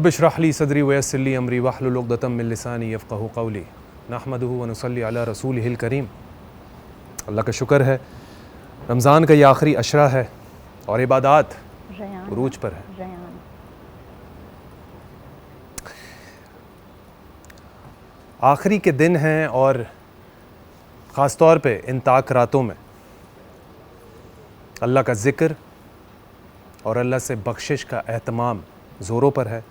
Rabbi इश्रह ली सदरी वयस्सिर ली अमरी वहलुल उक़दतम मिन लिसानी यफ़क़हू क़ौली नहमदुहु व नुसल्ली अला रसूलिहिल करीम। अल्लाह का शुक्र है, रमज़ान का ये आखिरी अशरा है और इबादात उरूज पर है। आखिरी के दिन हैं और ख़ास तौर पे इन ताक रातों में अल्लाह का ज़िक्र और अल्लाह से बख्शिश का एहतमाम ज़ोरों पर है,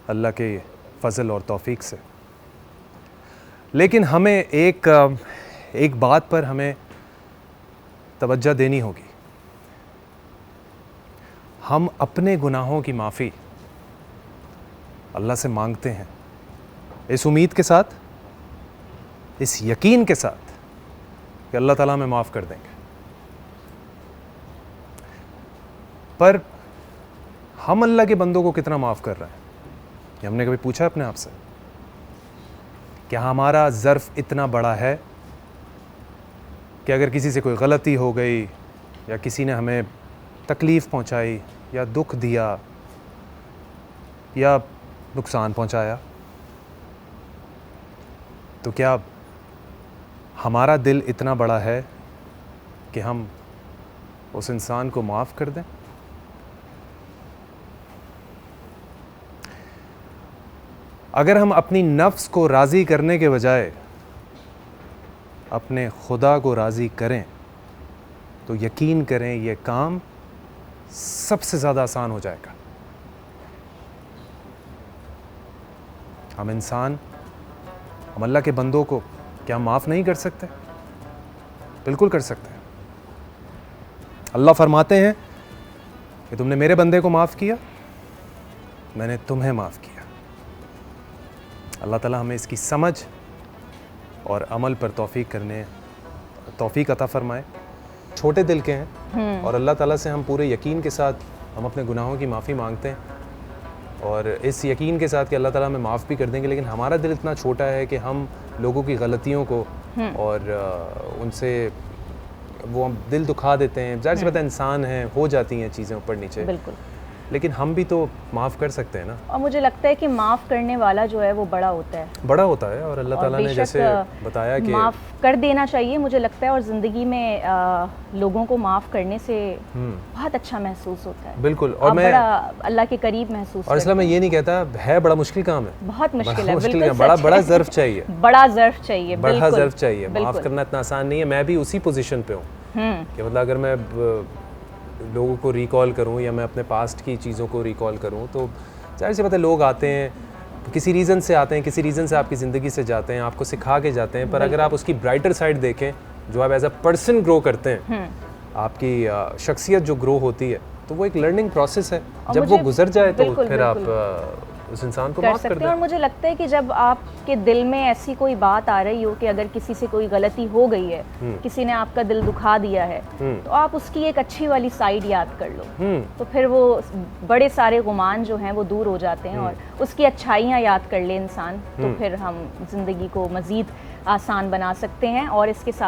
अल्लाह के फ़ज़ल और तौफ़ीक से। लेकिन हमें एक बात पर हमें तवज्जो देनी होगी। हम अपने गुनाहों की माफ़ी अल्लाह से मांगते हैं इस उम्मीद के साथ, इस यकीन के साथ कि अल्लाह ताला हमें माफ़ कर देंगे। पर हम अल्लाह के बंदों को कितना माफ़ कर रहे हैं, ये हमने कभी पूछा अपने आप से? क्या हमारा ज़र्फ़ इतना बड़ा है कि अगर किसी से कोई गलती हो गई या किसी ने हमें तकलीफ़ पहुंचाई या दुख दिया या नुकसान पहुंचाया, तो क्या हमारा दिल इतना बड़ा है कि हम उस इंसान को माफ़ कर दें? अगर हम अपनी नफ्स को राज़ी करने के बजाय अपने खुदा को राज़ी करें तो यकीन करें ये काम सबसे ज़्यादा आसान हो जाएगा। हम इंसान, हम अल्लाह के बंदों को क्या माफ़ नहीं कर सकते? बिल्कुल कर सकते हैं। अल्लाह फरमाते हैं कि तुमने मेरे बंदे को माफ़ किया, मैंने तुम्हें माफ़ किया। अल्लाह ताला हमें इसकी समझ और अमल पर तौफीक अता फरमाए। छोटे दिल के हैं और अल्लाह ताला से हम पूरे यकीन के साथ हम अपने गुनाहों की माफ़ी मांगते हैं और इस यकीन के साथ कि अल्लाह ताला हमें माफ़ भी कर देंगे। लेकिन हमारा दिल इतना छोटा है कि हम लोगों की गलतियों को और उनसे वो हम दिल दुखा देते हैं। ज़ाहिर सी बात है, इंसान हैं, हो जाती हैं चीज़ें ऊपर नीचे, बिल्कुल, लेकिन हम भी तो माफ़ कर सकते हैं ना। और मुझे लगता है कि माफ़ करने वाला जो है वो बड़ा होता है और अल्लाह ताला ने जैसे बताया कि माफ़ कर देना चाहिए, मुझे लगता है। और ज़िंदगी में लोगों को माफ़ करने से बहुत अच्छा महसूस होता है। बिल्कुल, और मैं बड़ा अल्लाह के करीब महसूस और इसलिए मैं ये नहीं कहता है बड़ा मुश्किल काम है, बहुत मुश्किल है, बड़ा ज़र्फ़ चाहिए, बड़ा ज़र्फ़ चाहिए, बड़ा ज़र्फ़ चाहिए। माफ़ करना इतना आसान नहीं है। मैं भी उसी पोजीशन पे हूँ कि मतलब अगर मैं लोगों को रिकॉल करूं या मैं अपने पास्ट की चीज़ों को रिकॉल करूं तो ज़ाहिर सी बात है, लोग आते हैं किसी रीज़न से आते हैं, किसी रीज़न से आपकी ज़िंदगी से जाते हैं, आपको सिखा के जाते हैं। पर अगर आप उसकी ब्राइटर साइड देखें, जो आप एज अ पर्सन ग्रो करते हैं, आपकी शख्सियत जो ग्रो होती है, तो वो एक लर्निंग प्रोसेस है। जब वो गुजर जाए तो फिर आप उस इंसान को माफ़ कर दें। और मुझे लगता है कि जब आपके दिल में ऐसी कोई बात आ रही हो कि अगर किसी से कोई गलती हो गई है, किसी ने आपका दिल दुखा दिया है, तो आप उसकी एक अच्छी वाली साइड याद कर लो, तो फिर वो बड़े सारे गुमान जो हैं वो दूर हो जाते हैं और उसकी अच्छाइयाँ याद कर ले इंसान, तो फिर हम जिंदगी को मज़ीद आसान बना सकते हैं। और इसके साथ